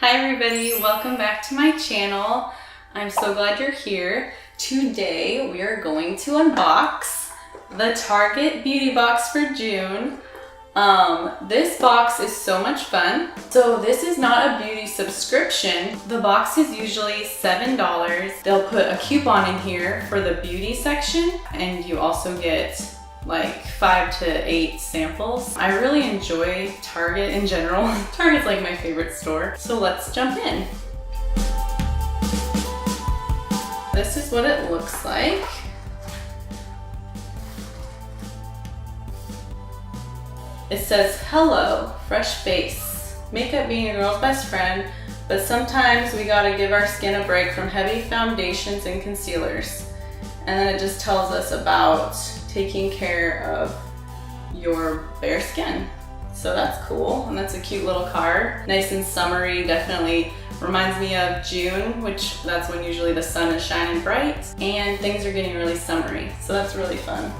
Hi everybody, welcome back to my channel. I'm so glad you're here. Today we are going to unbox the Target beauty box for June. This box is so much fun. So this is not a beauty subscription. The box is usually $7. They'll put a coupon in here for the beauty section, and you also get like 5 to 8 samples. I really enjoy Target in general. Target's like my favorite store. So let's jump in. This is what it looks like. It says, "Hello, fresh face. Makeup being a girl's best friend, but sometimes we gotta give our skin a break from heavy foundations and concealers." And then it just tells us about taking care of your bare skin. So that's cool, and that's a cute little card. Nice and summery, definitely reminds me of June, which that's when usually the sun is shining bright and things are getting really summery. So that's really fun.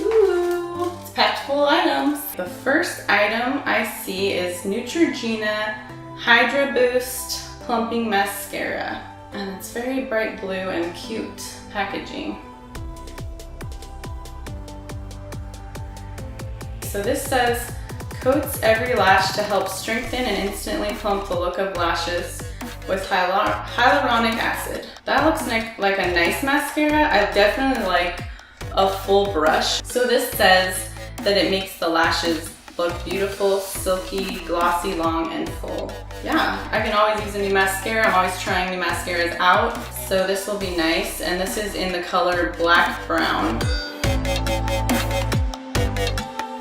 Ooh, it's packed full of items. The first item I see is Neutrogena Hydra Boost Plumping Mascara. And it's very bright blue and cute packaging. So this says, coats every lash to help strengthen and instantly plump the look of lashes with hyaluronic acid. That looks like a nice mascara. I definitely like a full brush. So this says that it makes the lashes look beautiful, silky, glossy, long, and full. Yeah, I can always use a new mascara. I'm always trying new mascaras out. So this will be nice. And this is in the color Black Brown.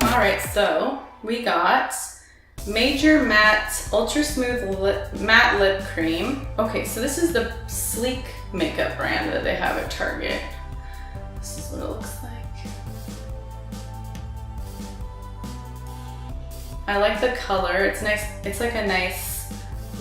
All right, so we got Major Matte Ultra Smooth Matte Lip Cream. Okay, so this is the Sleek makeup brand that they have at Target. This is what it looks like. I like the color. It's nice. It's like a nice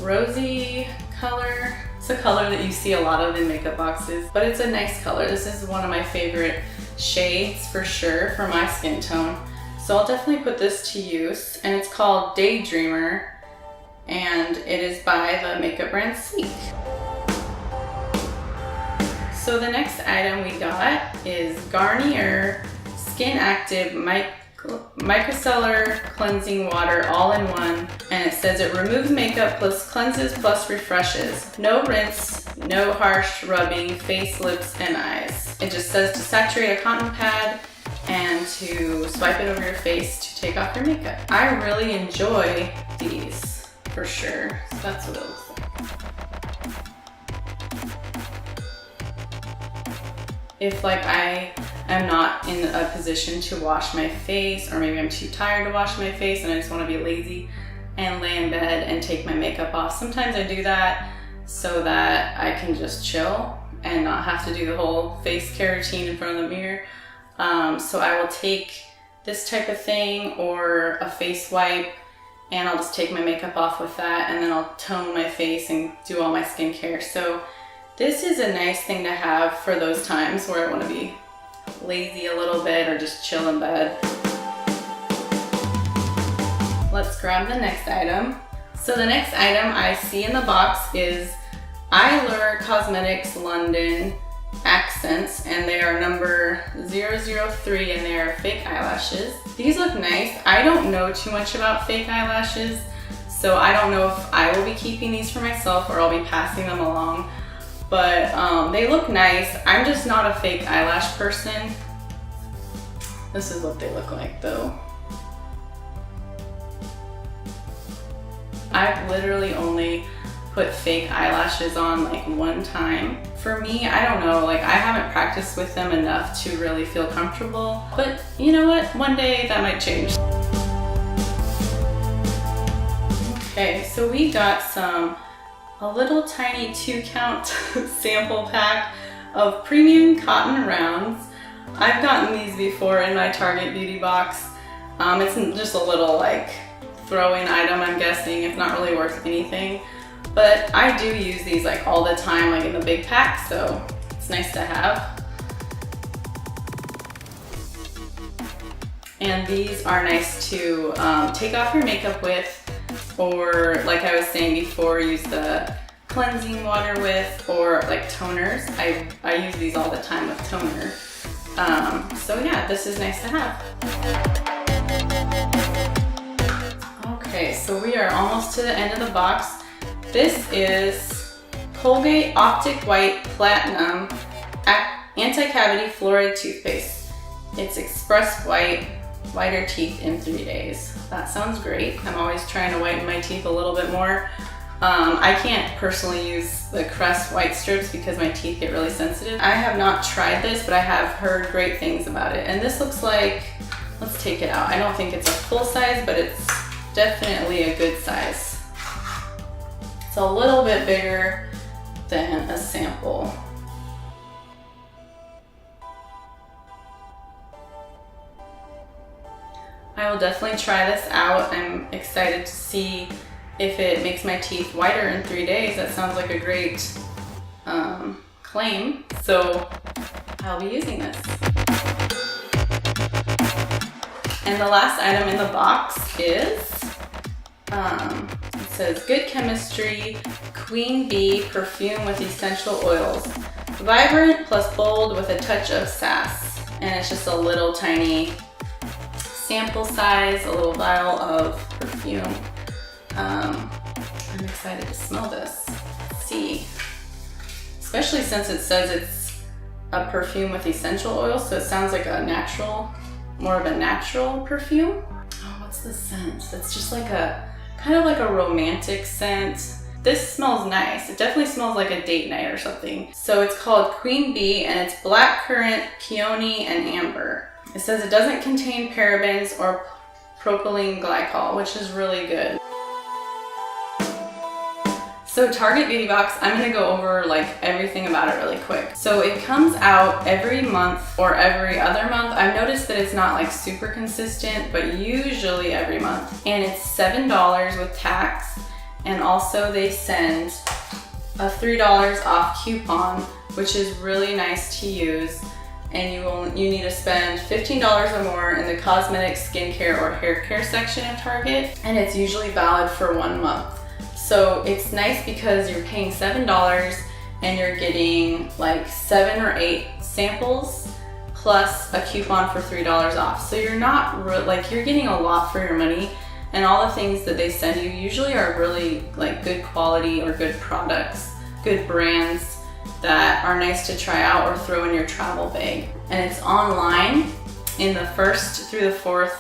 rosy color. It's a color that you see a lot of in makeup boxes, but it's a nice color. This is one of my favorite shades for sure for my skin tone. So I'll definitely put this to use, and it's called Daydreamer, and it is by the makeup brand Sleek. So the next item we got is Garnier Skin Active Micellar Cleansing Water all-in-one, and it says it removes makeup plus cleanses plus refreshes. No rinse, no harsh rubbing, face, lips, and eyes. It just says to saturate a cotton pad and to swipe it over your face to take off your makeup. I really enjoy these for sure. So that's what it looks like. If like I am not in a position to wash my face, or maybe I'm too tired to wash my face and I just want to be lazy and lay in bed and take my makeup off, sometimes I do that so that I can just chill and not have to do the whole face care routine in front of the mirror. So I will take this type of thing or a face wipe, and I'll just take my makeup off with that, and then I'll tone my face and do all my skincare. So this is a nice thing to have for those times where I want to be lazy a little bit or just chill in bed. Let's grab the next item. So the next item I see in the box is Eyelashes Cosmetics London Accents, and they are number 003, and they are fake eyelashes. These look nice. I don't know too much about fake eyelashes, so I don't know if I will be keeping these for myself or I'll be passing them along. But they look nice. I'm just not a fake eyelash person. This is what they look like though. I've literally only put fake eyelashes on like one time. For me, I don't know, like I haven't practiced with them enough to really feel comfortable. But you know what? One day that might change. Okay, so we got a little tiny 2-count sample pack of premium cotton rounds. I've gotten these before in my Target beauty box. It's just a little like throw-in item, I'm guessing. It's not really worth anything, but I do use these like all the time, like in the big pack, so it's nice to have. And these are nice to take off your makeup with, or like I was saying before, use the cleansing water with, or like toners. I use these all the time with toner. So yeah, this is nice to have. Okay, so we are almost to the end of the box. This is Colgate Optic White Platinum Anti-Cavity Fluoride Toothpaste. It's Express White, whiter teeth in 3 days. That sounds great. I'm always trying to whiten my teeth a little bit more. I can't personally use the Crest white strips because my teeth get really sensitive. I have not tried this, but I have heard great things about it. And this looks like, let's take it out. I don't think it's a full size, but it's definitely a good size. It's a little bit bigger than a sample. I will definitely try this out. I'm excited to see if it makes my teeth whiter in 3 days. That sounds like a great claim. So I'll be using this. And the last item in the box is, it says Good Chemistry Queen Bee Perfume with Essential Oils. Vibrant plus bold with a touch of sass. And it's just a little tiny sample size, a little vial of perfume. I'm excited to smell this. Let's see. Especially since it says it's a perfume with essential oils, so it sounds like a natural, more of a natural perfume. Oh, what's the scent? It's just like a, kind of like a romantic scent. This smells nice. It definitely smells like a date night or something. So it's called Queen Bee, and it's blackcurrant, peony, and amber. It says it doesn't contain parabens or propylene glycol, which is really good. So Target Beauty Box, I'm gonna go over like everything about it really quick. So it comes out every month or every other month. I've noticed that it's not like super consistent, but usually every month. And it's $7 with tax. And also they send a $3 off coupon, which is really nice to use. And you need to spend $15 or more in the cosmetics, skincare, or hair care section of Target. And it's usually valid for 1 month. So it's nice because you're paying $7 and you're getting like 7 or 8 samples plus a coupon for $3 off. So you're not like, you're getting a lot for your money, and all the things that they send you usually are really like good quality or good products, good brands that are nice to try out or throw in your travel bag. And it's online in the 1st through the 4th,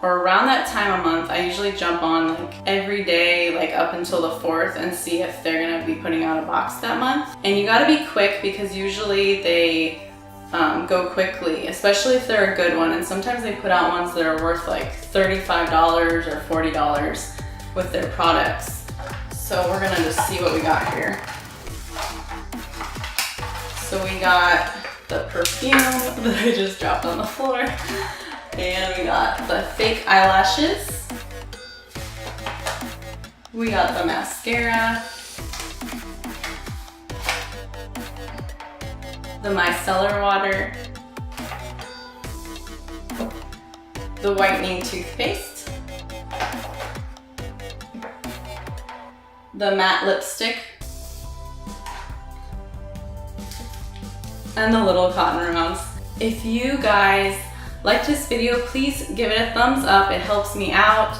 or around that time a month. I usually jump on like every day, like up until the 4th, and see if they're gonna be putting out a box that month. And you gotta be quick because usually they go quickly, especially if they're a good one. And sometimes they put out ones that are worth like $35 or $40 with their products. So we're gonna just see what we got here. So we got the perfume that I just dropped on the floor. And we got the fake eyelashes. We got the mascara. The micellar water. The whitening toothpaste. The matte lipstick. And the little cotton rounds. If you guys liked this video, please give it a thumbs up. It helps me out.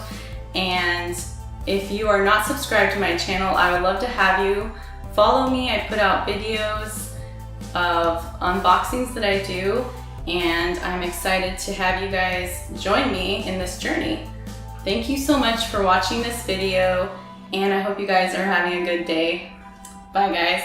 And if you are not subscribed to my channel, I would love to have you follow me. I put out videos of unboxings that I do, and I'm excited to have you guys join me in this journey. Thank you so much for watching this video, and I hope you guys are having a good day. Bye guys.